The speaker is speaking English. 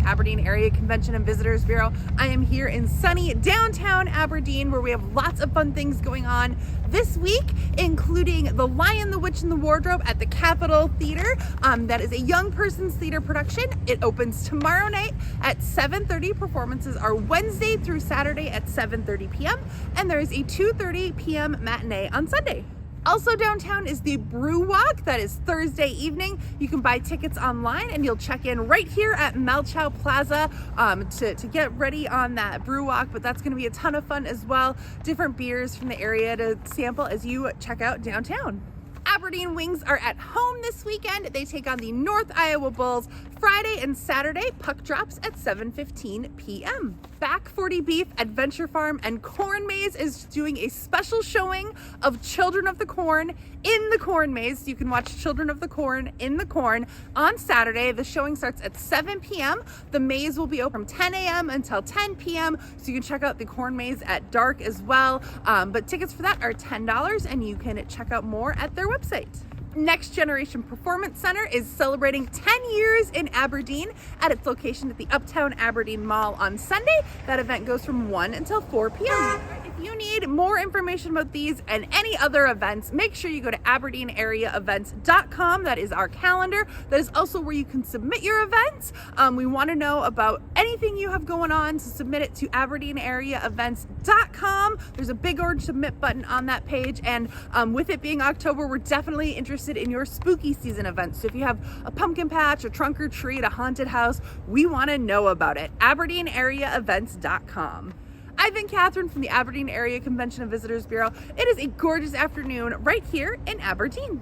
Aberdeen Area Convention and Visitors Bureau. I am here in sunny downtown Aberdeen where we have lots of fun things going on this week, including The Lion, the Witch, and the Wardrobe at the Capitol Theater. That is a young person's theater production. It opens tomorrow night at 7:30. Performances are Wednesday through Saturday at 7:30 p.m. and there is a 2:30 p.m. matinee on Sunday. Also downtown is the Brew Walk. That is Thursday evening. You can buy tickets online and you'll check in right here at Malchow Plaza to get ready on that Brew Walk, but that's gonna be a ton of fun as well. Different beers from the area to sample as you check out downtown. Aberdeen Wings are at home this weekend. They take on the North Iowa Bulls Friday and Saturday. Puck drops at 7:15 p.m. Back 40 Beef, Adventure Farm, and Corn Maze is doing a special showing of Children of the Corn in the Corn Maze. You can watch Children of the Corn in the Corn on Saturday. The showing starts at 7 p.m. The maze will be open from 10 a.m. until 10 p.m. So you can check out the Corn Maze at dark as well. But tickets for that are $10 and you can check out more at their website. Next Generation Performance Center is celebrating 10 years in Aberdeen at its location at the Uptown Aberdeen Mall on Sunday. That event goes from 1 until 4 p.m. If you need more information about these and any other events, make sure you go to AberdeenAreaEvents.com. That is our calendar. That is also where you can submit your events. We want to know about anything you have going on, so submit it to AberdeenAreaEvents.com. There's a big orange submit button on that page, and with it being October, we're definitely interested in your spooky season events. So if you have a pumpkin patch, a trunk or treat, a haunted house, we want to know about it. AberdeenAreaEvents.com. I've been Catherine from the Aberdeen Area Convention and Visitors Bureau. It is a gorgeous afternoon right here in Aberdeen.